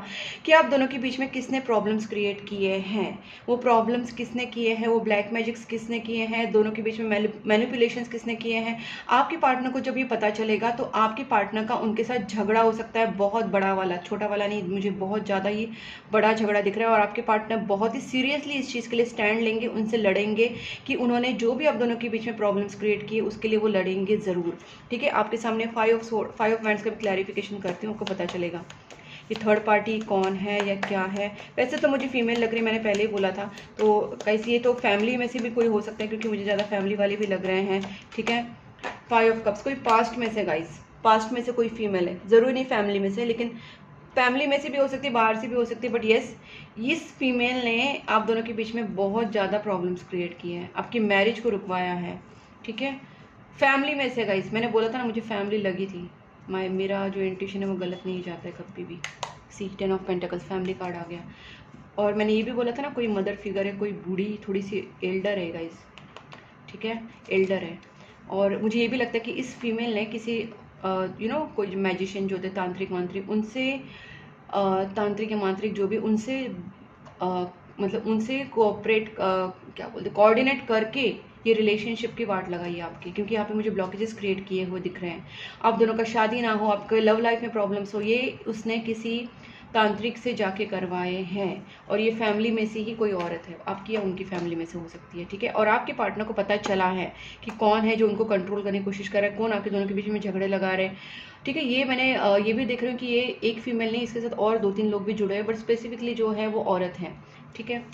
कि आप दोनों के बीच में किसने प्रॉब्लम्स क्रिएट किए हैं, वो प्रॉब्लम्स किसने किए हैं, वो ब्लैक मैजिक्स किसने किए हैं, दोनों के बीच में मैनिपुलेशंस किसने किए हैं। आपके पार्टनर को जब ये पता चलेगा तो आपके पार्टनर का उनके साथ झगड़ा हो सकता है, बहुत बड़ा वाला, छोटा वाला नहीं, मुझे बहुत ज़्यादा ही बड़ा झगड़ा दिख रहा है। और आपके पार्टनर बहुत ही सीरियसली इस चीज़ के लिए स्टैंड लेंगे, उनसे लड़ेंगे कि उन्होंने जो भी आप दोनों के बीच में प्रॉब्लम्स क्रिएट किए उसके लिए वो लड़ेंगे ज़रूर, ठीक है। आपके सामने 5 ऑफ वैंड्स का भी क्लैरिफिकेशन करती हूँ, आपको पता चलेगा कि थर्ड पार्टी कौन है या क्या है। वैसे तो मुझे फीमेल लग रही है, मैंने पहले ही बोला था, तो कैसे ये तो फैमिली में से भी कोई हो सकता है, क्योंकि मुझे ज़्यादा फैमिली वाले भी लग रहे हैं, ठीक है। 5 ऑफ कप्स, कोई पास्ट में से, गाइस पास्ट में से कोई फीमेल है, ज़रूरी नहीं फैमिली में से, लेकिन फैमिली में से भी हो सकती है, बाहर से भी हो सकती है, बट येस इस फीमेल ने आप दोनों के बीच में बहुत ज़्यादा प्रॉब्लम्स क्रिएट किए हैं, आपकी मैरिज को रुकवाया है, ठीक है। फैमिली में से गाइस, मैंने बोला था ना मुझे फैमिली लगी थी, मेरा जो इंट्यूशन है वो गलत नहीं जाता है कभी भी। सी 10 ऑफ पेंटिकल्स, फैमिली कार्ड आ गया। और मैंने ये भी बोला था ना कोई मदर फिगर है, कोई बूढ़ी थोड़ी सी एल्डर है गाइस, ठीक है, एल्डर है। और मुझे ये भी लगता है कि इस फीमेल ने किसी कोई मैजिशियन जो होते हैं, तांत्रिक मांत्रिक, उनसे तांत्रिक या मांत्रिक जो भी, उनसे मतलब उनसे कोऑपरेट क्या बोलते, कोऑर्डिनेट करके ये रिलेशनशिप की वाट लगाई है आपकी, क्योंकि यहाँ पे मुझे ब्लॉकेजेस क्रिएट किए हुए दिख रहे हैं। आप दोनों का शादी ना हो, आपके लव लाइफ में प्रॉब्लम्स हो, ये उसने किसी तांत्रिक से जाके करवाए हैं, और ये फैमिली में से ही कोई औरत है, आपकी या उनकी फैमिली में से हो सकती है, ठीक है। और आपके पार्टनर को पता चला है कि कौन है जो उनको कंट्रोल करने की कोशिश कर रहा है, कौन आपके दोनों के बीच में झगड़े लगा रहे हैं, ठीक है। ये मैंने ये भी देख रही हूँ कि ये एक फीमेल नहीं, इसके साथ और 2-3 लोग भी जुड़े हैं, बट स्पेसिफिकली जो है वो औरत है, ठीक है।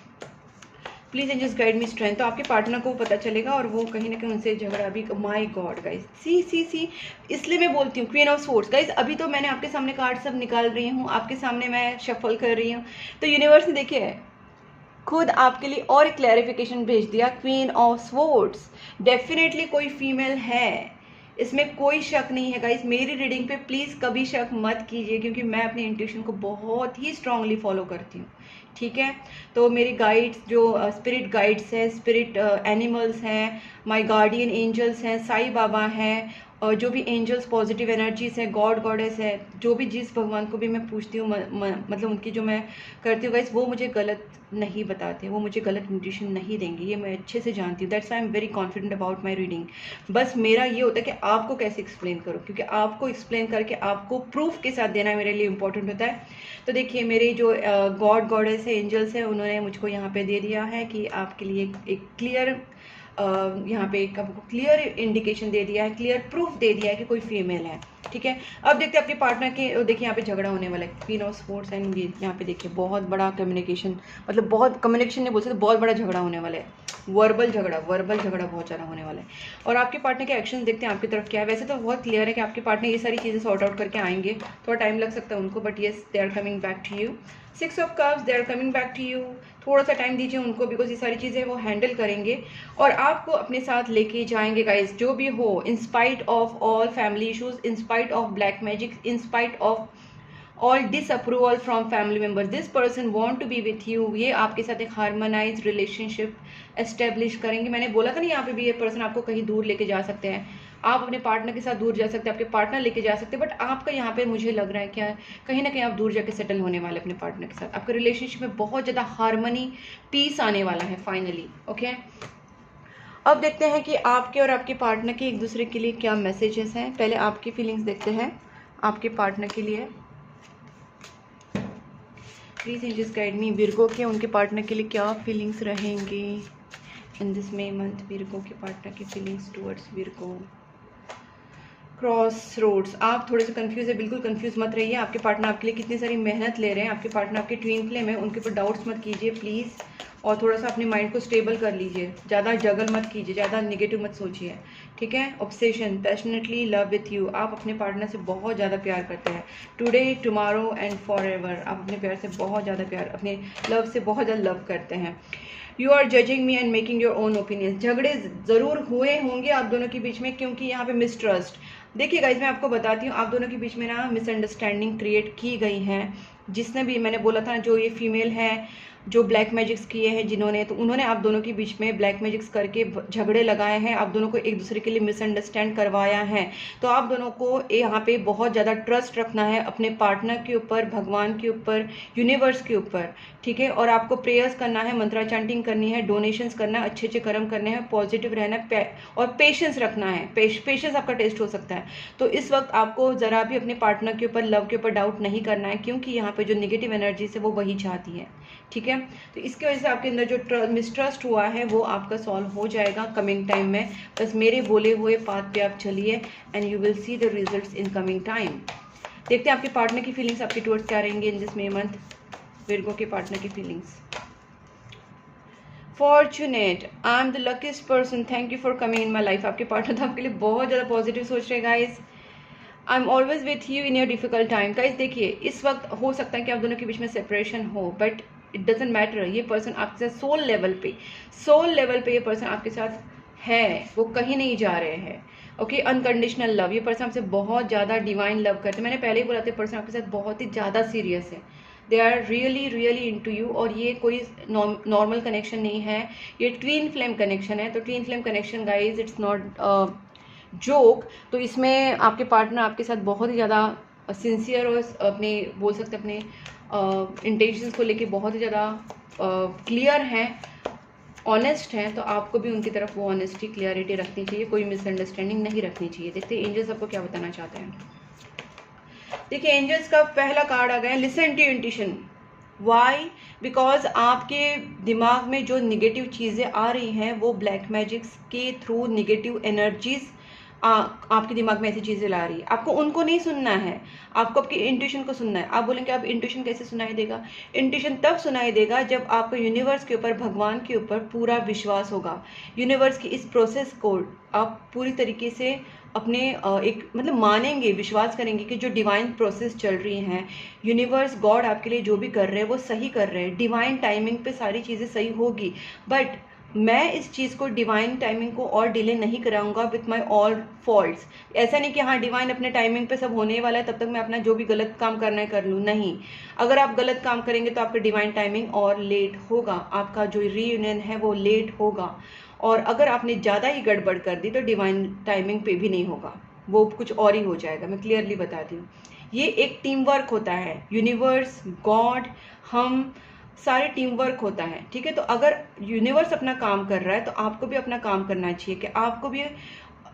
Please and just guide me strength. तो आपके पार्टनर को पता चलेगा और वो कहीं ना कहीं उनसे झगड़ा अभी, माय गॉड गाइस, सी इसलिए मैं बोलती हूँ क्वीन ऑफ स्वॉर्ड्स गाइस। अभी तो मैंने आपके सामने कार्ड सब निकाल रही हूँ, आपके सामने मैं शफल कर रही हूँ, तो यूनिवर्स ने देखिए खुद आपके लिए और एक क्लैरिफिकेशन भेज दिया, क्वीन ऑफ स्वॉर्ड्स। डेफिनेटली कोई फीमेल है, इसमें कोई शक नहीं है गाइस। मेरी रीडिंग पे प्लीज़ कभी शक मत कीजिए, क्योंकि मैं अपनी इंट्यूशन को बहुत ही स्ट्रांगली फॉलो करती हूँ, ठीक है। तो मेरी गाइड्स जो स्पिरिट गाइड्स हैं, स्पिरिट एनिमल्स हैं, माय गार्डियन एंजल्स हैं, साईं बाबा हैं, और जो भी एंजल्स पॉजिटिव एनर्जीज हैं, गॉड गॉडेस है, जो भी जिस भगवान को भी मैं पूछती हूँ, मतलब उनकी जो मैं करती हूँ गाइस, वो मुझे गलत नहीं बताते, वो मुझे गलत इंट्यूशन नहीं देंगे, ये मैं अच्छे से जानती हूँ। That's I am very confident about my reading. बस मेरा ये होता है कि आपको कैसे एक्सप्लेन करो, क्योंकि आपको एक्सप्लेन करके आपको प्रूफ के साथ देना मेरे लिए इंपॉर्टेंट होता है। तो देखिए मेरे जो गॉड गॉडेस है, एंजल्स है, उन्होंने मुझको यहाँ पे दे दिया है कि आपके लिए एक क्लियर यहाँ पे आपको क्लियर इंडिकेशन दे दिया है, क्लियर प्रूफ दे दिया है कि कोई फीमेल है, ठीक है। अब देखते हैं अपने पार्टनर के, देखिए यहाँ पे झगड़ा होने वाला है, क्वीन ऑफ स्वॉर्ड्स एंड ये यहाँ पे देखिए बहुत बड़ा कम्युनिकेशन, मतलब बहुत कम्युनिकेशन नहीं बोल सकते, बहुत बड़ा झगड़ा होने वाला है, वर्बल झगड़ा बहुत ज़्यादा होने वाला है। और आपके पार्टनर के एक्शन देखते हैं आपकी तरफ क्या है। वैसे तो बहुत क्लियर है कि आपके पार्टनर ये सारी चीज़ें सॉर्ट आउट करके आएंगे, थोड़ा टाइम लग सकता है उनको, but yes they are coming back to you. 6 of cups, they are coming back to you. थोड़ा सा टाइम दीजिए उनको, बिकॉज ये सारी चीज़ें वो हैंडल करेंगे और आपको अपने साथ लेके जाएंगे गाइस, जो भी हो, in spite of all family issues, in spite of black magic, in spite of all disapproval from family member, this person want to be with you. ये आपके साथ एक हार्मोनाइज रिलेशनशिप एस्टेब्लिश करेंगे। मैंने बोला था ना, यहाँ पे भी ये पर्सन आपको कहीं दूर लेके जा सकते हैं, आप अपने पार्टनर के साथ दूर जा सकते हैं, आपके पार्टनर लेके जा सकते हैं, बट आपका यहाँ पे मुझे लग रहा है क्या, कहीं ना कहीं आप दूर जाके सेटल होने वाले अपने पार्टनर के साथ। आपके रिलेशनशिप में बहुत ज़्यादा हार्मनी, पीस आने वाला है फाइनली, ओके। अब देखते हैं कि आपके और आपके पार्टनर के एक दूसरे के लिए क्या मैसेजेस हैं। पहले आपकी फीलिंग्स देखते हैं आपके पार्टनर के लिए। Please angels guide me, Virgo के उनके पार्टनर के लिए क्या फीलिंग्स रहेंगी इन दिस मे मंथ। विर्गो के पार्टनर की feelings towards Virgo. Crossroads, आप थोड़े से कंफ्यूज है, बिल्कुल कंफ्यूज मत रहिए। आपके पार्टनर आपके लिए कितनी सारी मेहनत ले रहे हैं, आपके पार्टनर आपके ट्विन फ्लेम है, उनके ऊपर डाउट्स मत कीजिए प्लीज़, और थोड़ा सा अपने माइंड को स्टेबल कर लीजिए, ज़्यादा जगल मत कीजिए, ज़्यादा निगेटिव मत सोचिए, ठीक है। Obsession, passionately love with you, आप अपने पार्टनर से बहुत ज़्यादा प्यार करते हैं, today tomorrow and for ever, आप अपने प्यार से बहुत ज़्यादा प्यार, अपने लव से बहुत ज़्यादा लव करते हैं। You are judging me and making your own opinion, झगड़े ज़रूर हुए होंगे आप दोनों के बीच में, क्योंकि यहाँ पे मिसट्रस्ट। देखिए गाइज, मैं आपको बताती हूँ, आप दोनों के बीच में ना मिसअंडरस्टैंडिंग क्रिएट की गई है। जिसने भी, मैंने बोला था जो ये फीमेल है जो ब्लैक मैजिक्स किए हैं जिन्होंने, तो उन्होंने आप दोनों के बीच में ब्लैक मैजिक्स करके झगड़े लगाए हैं, आप दोनों को एक दूसरे के लिए मिसअंडरस्टैंड करवाया है। तो आप दोनों को यहाँ पे बहुत ज़्यादा ट्रस्ट रखना है अपने पार्टनर के ऊपर, भगवान के ऊपर, यूनिवर्स के ऊपर, ठीक है। और आपको प्रेयर्स करना है, मंत्रा चैंटिंग करनी है, डोनेशंस करना है, अच्छे अच्छे कर्म करने हैं, पॉजिटिव रहना है, और पेशेंस रखना है। पेशेंस आपका टेस्ट हो सकता है। तो इस वक्त आपको ज़रा भी अपने पार्टनर के ऊपर, लव के ऊपर डाउट नहीं करना है, क्योंकि यहाँ पे जो नेगेटिव एनर्जीज है वो वही चाहती है, ठीक है। तो इसकी वजह से आपके अंदर जो मिसट्रस्ट हुआ है वो आपका सॉल्व हो जाएगा कमिंग टाइम में। बस मेरे बोले हुए पाथ पे आप चलिए and you will see the results in coming time. देखते हैं आपके पार्टनर की फीलिंग्स आपके टुवर्ड्स क्या रहेंगे इन दिस मे मंथ। विर्गो के पार्टनर की feelings. Fortunate, I am the luckiest person, thank you for coming in my life. आपके पार्टनर तो आपके लिए बहुत ज़्यादा पॉजिटिव सोच रहे हैं guys. I am always with you in your difficult time. Guys देखिए, इस वक्त हो सकता है कि आप दोनों के बीच में सेपरेशन हो, बट इट डजेंट मैटर। ये पर्सन आपके साथ सोल लेवल पे ये पर्सन आपके साथ है, वो कहीं नहीं जा रहे हैं, ओके। अनकंडीशनल लव, ये पर्सन आपसे बहुत ज़्यादा डिवाइन लव करते हैं। मैंने पहले ही बोला था, पर्सन आपके साथ बहुत ही ज़्यादा सीरियस है, they are really into you. और ये कोई नॉर्मल कनेक्शन नहीं है, ये ट्विन फ्लेम कनेक्शन है। तो twin flame connection guys, it's not joke, तो इसमें आपके पार्टनर आपके साथ बहुत ही ज़्यादा सिंसियर और अपने बोल सकते अपने इंटेंशंस को लेके बहुत ही ज़्यादा क्लियर हैं, ऑनेस्ट हैं, तो आपको भी उनकी तरफ वो ऑनेस्टी क्लियरिटी रखनी चाहिए, कोई मिसअंडरस्टैंडिंग नहीं रखनी चाहिए। देखते हैं एंजल्स आपको क्या बताना चाहते हैं। देखिए एंजल्स का पहला कार्ड आ गया listen to intuition. Why? Because आपके दिमाग में जो निगेटिव चीज़ें आ रही हैं वो ब्लैक मैजिक्स के थ्रू निगेटिव एनर्जीज आपके दिमाग में ऐसी चीज़ें ला रही है। आपको उनको नहीं सुनना है, आपको आपकी इंट्यूशन को सुनना है। आप बोलेंगे आप इंट्यूशन कैसे सुनाई देगा? इंट्यूशन तब सुनाई देगा जब आपको यूनिवर्स के ऊपर, भगवान के ऊपर पूरा विश्वास होगा। यूनिवर्स की इस प्रोसेस को आप पूरी तरीके से अपने एक मतलब मानेंगे, विश्वास करेंगे कि जो डिवाइन प्रोसेस चल रही हैं, यूनिवर्स गॉड आपके लिए जो भी कर रहे हैं वो सही कर रहे हैं, डिवाइन टाइमिंग पे सारी चीज़ें सही होगी। बट मैं इस चीज़ को, डिवाइन टाइमिंग को और डिले नहीं कराऊंगा विथ माई ऑल फॉल्ट्स। ऐसा नहीं कि हाँ डिवाइन अपने टाइमिंग पे सब होने वाला है, तब तक मैं अपना जो भी गलत काम करना है कर लूँ। नहीं, अगर आप गलत काम करेंगे तो आपका डिवाइन टाइमिंग और लेट होगा, आपका जो रीयूनियन है वो लेट होगा। और अगर आपने ज़्यादा ही गड़बड़ कर दी तो डिवाइन टाइमिंग पे भी नहीं होगा, वो कुछ और ही हो जाएगा। मैं क्लियरली बताती हूँ, ये एक टीम वर्क होता है, यूनिवर्स, गॉड, हम सारे टीम वर्क होता है, ठीक है। तो अगर यूनिवर्स अपना काम कर रहा है तो आपको भी अपना काम करना चाहिए कि आपको भी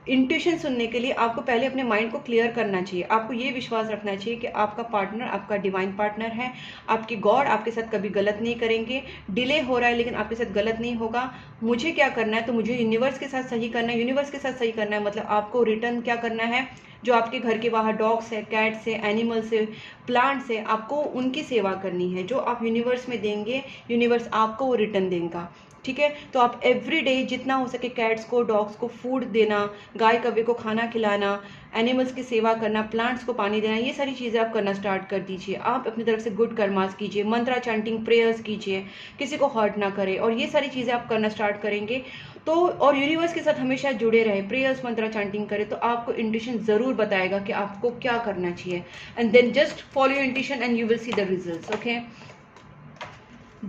इंट्यूशन सुनने के लिए आपको पहले अपने माइंड को क्लियर करना चाहिए। आपको ये विश्वास रखना चाहिए कि आपका पार्टनर आपका डिवाइन पार्टनर है, आपकी गॉड आपके साथ कभी गलत नहीं करेंगे। डिले हो रहा है लेकिन आपके साथ गलत नहीं होगा। मुझे क्या करना है, तो मुझे यूनिवर्स के साथ सही करना है, यूनिवर्स के साथ सही करना है। मतलब आपको रिटर्न क्या करना है, जो आपके घर के बाहर डॉग्स है, कैट्स है, एनिमल्स है, प्लांट्स है, आपको उनकी सेवा करनी है। जो आप यूनिवर्स में देंगे यूनिवर्स आपको वो रिटर्न देगा, ठीक है। तो आप एवरी डे जितना हो सके कैट्स को, डॉग्स को फूड देना, गाय कव्वे को खाना खिलाना, एनिमल्स की सेवा करना, प्लांट्स को पानी देना, ये सारी चीज़ें आप करना स्टार्ट कर दीजिए। आप अपनी तरफ से गुड कर्मास कीजिए, मंत्रा चैंटिंग, प्रेयर्स कीजिए, किसी को हर्ट ना करें, और ये सारी चीज़ें आप करना स्टार्ट करेंगे तो, और यूनिवर्स के साथ हमेशा जुड़े रहे, प्रेयर्स, मंत्रा चैंटिंग करें, तो आपको इंट्यूशन ज़रूर बताएगा कि आपको क्या करना चाहिए। And then just follow your intuition and you will see the results, okay.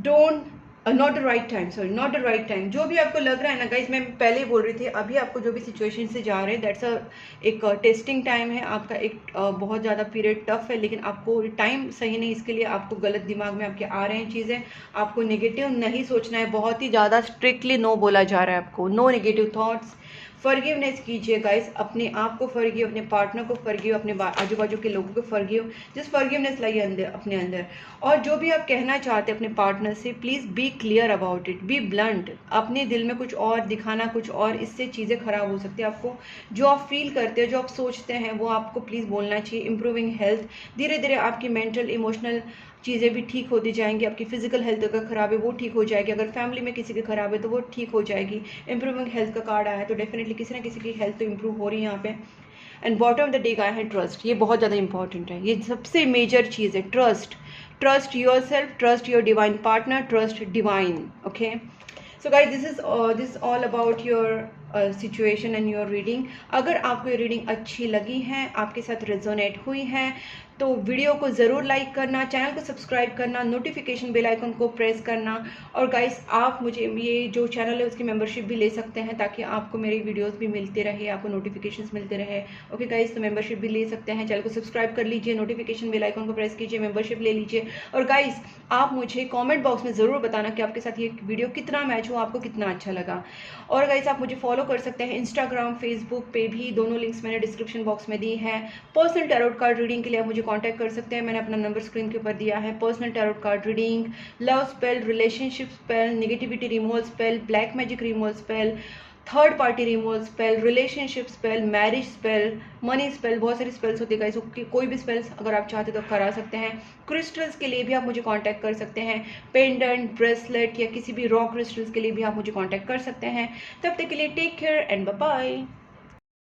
Don't not the right time, sorry not the right time. जो भी आपको लग रहा है ना गाइज, मैं पहले ही बोल रही थी, अभी आपको जो भी सिचुएशन से जा रहे हैं दैट्स एक टेस्टिंग टाइम है आपका, एक बहुत ज़्यादा पीरियड टफ है, लेकिन आपको टाइम सही नहीं, इसके लिए आपको गलत दिमाग में आपके आ रहे हैं चीज़ें, आपको नेगेटिव नहीं सोचना है, बहुत ही ज़्यादा स्ट्रिक्टली नो बोला जा रहा है आपको, नो नेगेटिव थॉट्स। फॉरगिवनेस कीजिए गाइस, अपने आप को फॉरगिव, अपने पार्टनर को फॉरगिव, अपने आजू बाजू के लोगों को फॉरगिव, जस्ट फॉरगिवनेस लाइए अंदर, अपने अंदर। और जो भी आप कहना चाहते हैं अपने पार्टनर से, please be clear about it, be blunt. अपने दिल में कुछ और दिखाना कुछ और, इससे चीज़ें खराब हो सकती है। आपको जो आप फील करते हो, जो आप सोचते हैं, वो आपको प्लीज़ बोलना चाहिए। इम्प्रूविंग हेल्थ, धीरे धीरे आपकी मेंटल इमोशनल चीज़ें भी ठीक होती जाएंगी। आपकी फिजिकल हेल्थ अगर ख़राब है वो ठीक हो जाएगी, अगर फैमिली में किसी की ख़राब है तो वो ठीक हो जाएगी। इम्प्रूविंग हेल्थ का कार्ड आया है तो डेफिनेटली किसी ना किसी की हेल्थ तो इम्प्रूव हो रही है यहाँ पे। And bottom of the day आया है ट्रस्ट, ये बहुत ज़्यादा इंपॉर्टेंट है, ये सबसे मेजर चीज़ है, trust. Trust your self, trust your divine partner, trust divine, okay. So guys this is all about your situation and your reading. अगर आपको ये रीडिंग अच्छी लगी है, आपके साथ रेजोनेट हुई है, तो वीडियो को ज़रूर लाइक करना, चैनल को सब्सक्राइब करना, नोटिफिकेशन बेल आइकन को प्रेस करना। और गाइस आप मुझे ये जो चैनल है उसकी मेंबरशिप भी ले सकते हैं, ताकि आपको मेरी वीडियोस भी मिलते रहे, आपको नोटिफिकेशंस मिलते रहे, ओके गाइस। तो मेंबरशिप भी ले सकते हैं, चैनल को सब्सक्राइब कर लीजिए, नोटिफिकेशन बेल आइकन को प्रेस कीजिए, मेंबरशिप ले लीजिए। और गाइस आप मुझे कॉमेंट बॉक्स में ज़रूर बताना कि आपके साथ ये वीडियो कितना मैच हुआ, आपको कितना अच्छा लगा। और गाइस आप मुझे फॉलो कर सकते हैं इंस्टाग्राम, फेसबुक पे भी, दोनों लिंक्स मैंने डिस्क्रिप्शन बॉक्स में दी है। पर्सनल टैरोट कार्ड रीडिंग के लिए आप मुझे कांटेक्ट कर सकते हैं, मैंने अपना नंबर स्क्रीन के ऊपर दिया है। Personal tarot card reading, love spell, relationship spell, negativity removal spell, black magic removal spell, third party removal spell, relationship spell, marriage spell, money spell, बहुत सारी स्पेल्स होती है गाइस। कोई भी स्पेल्स अगर आप चाहते तो करा सकते हैं। क्रिस्टल्स के लिए भी आप मुझे कांटेक्ट कर सकते हैं, पेंडेंट, ब्रेसलेट या किसी भी रॉक क्रिस्टल्स के लिए भी आप मुझे कांटेक्ट कर सकते हैं। तब तक के लिए take care and bye bye.